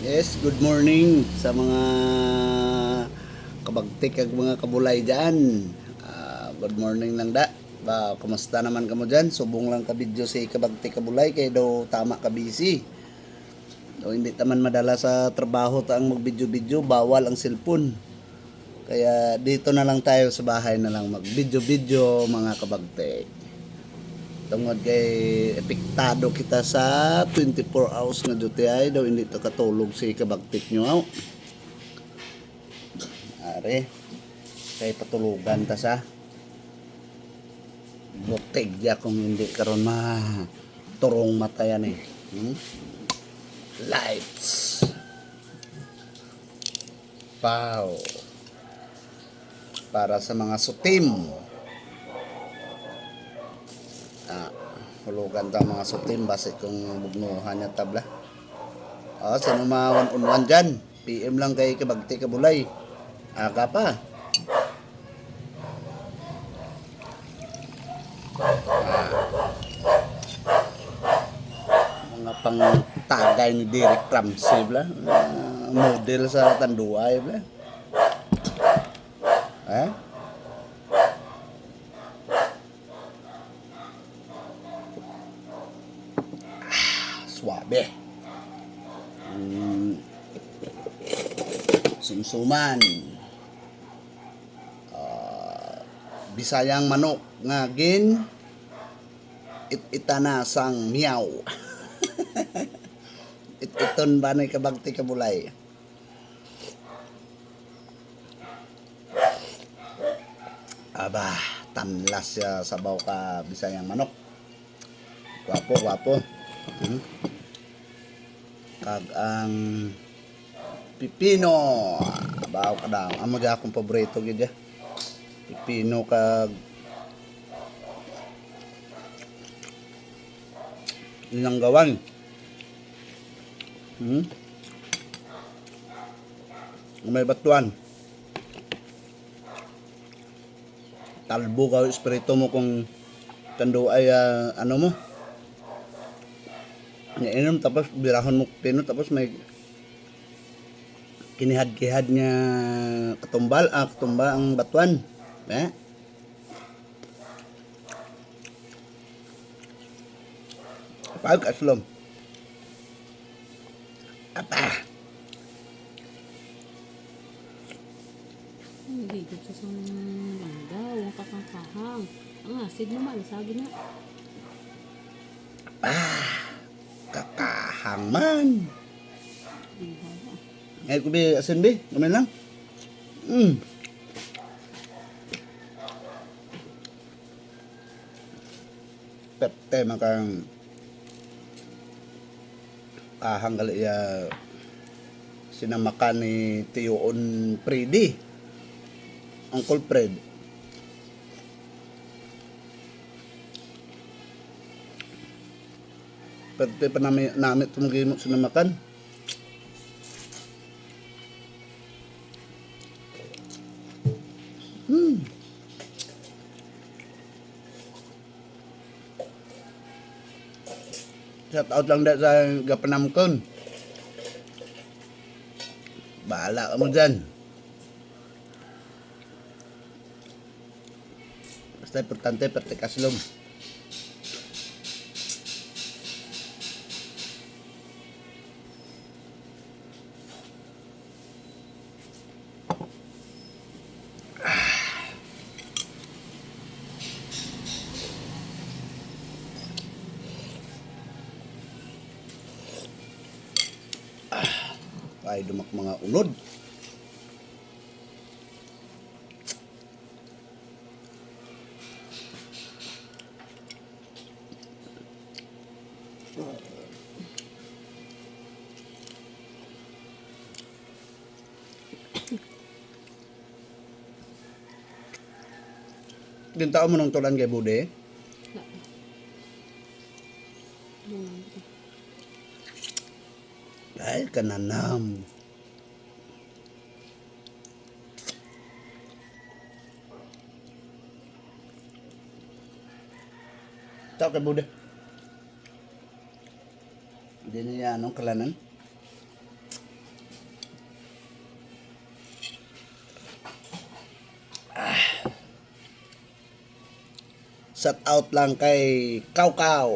Yes, good morning sa mga kabagtik ag mga kabulay dyan. Good morning lang da. Kumusta naman kamo dyan? Subong lang ka video si kabagtik kabulay kay daw tama ka busy. O hindi taman madala sa trabaho ta ang mag-video-video, bawal ang cellphone. Kaya dito na lang tayo sa bahay na lang mag-video-video mga kabagtik. Tungod kay epektado kita sa 24 hours na duty ay daw hindi to katulog si kabagtik nyo. Are, kay patulugan ta sa botegya kung hindi karon turong mata yan eh. Lights. Pow. Para sa mga sutim. Hulugan ta mga sutim base kung bugnuhan niya tabla. Sa mga 1-on-1 dyan, PM lang kay kabagti kabulay. Aga pa. Mga pang tagay ni Derek Ramsey bla. Model sa Tanduay bla. Suabe. Sumsuman. Bisayang manok nga gin itana sang miyaw. Iton ba na kabagti kabulay? Aba, tanlas siya sabaw ka bisayang manok. Wapo, wapo. Kag ang pipino. Baw ka daw. Amo di akong paborito gid ya. Pipino kag inanggawan. May batuan. Talbo ka espiritu mo kung tando ay ano mo. Inom tapos birahon mo pino tapos may kinihad-kihad niya katumbal ang batuan. Pag aslom. Apa? Hindi ko sa daw, ang kakakahang. Ang asid naman, sabi na. Kakahang man. Iha. Ngayon ko bi asin bi, naman lang. Perte makang kahang gali ya sinamakan ni Tiyoon Predi. Uncle Fred. Perte pa namin tumagimok sinamakan. Shout out lang dahil sa gapanamkon. Bahala ka mo dyan. Basta importante, pertikaslom. Ay dumak mga unod. Gintao mo nung tulan kay Bude. Ay, kananam. Tao kay Bude. Hindi niya anong kalanan. Shout out lang kay Kaw Kaw.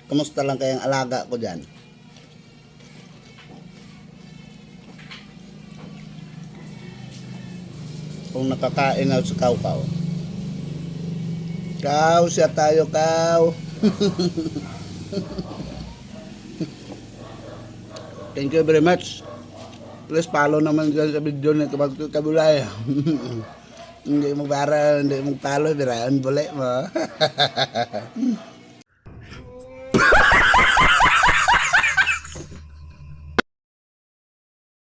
Kumusta lang kayang alaga ko dyan? Kung nakakain na sa Kaw Kaw. Kaw, siya tayo, Kaw. Thank you very much. Please follow naman dyan sa video ni Kabagti Kabulay. Hindi mo para, hindi mo follow, biraan, balik mo.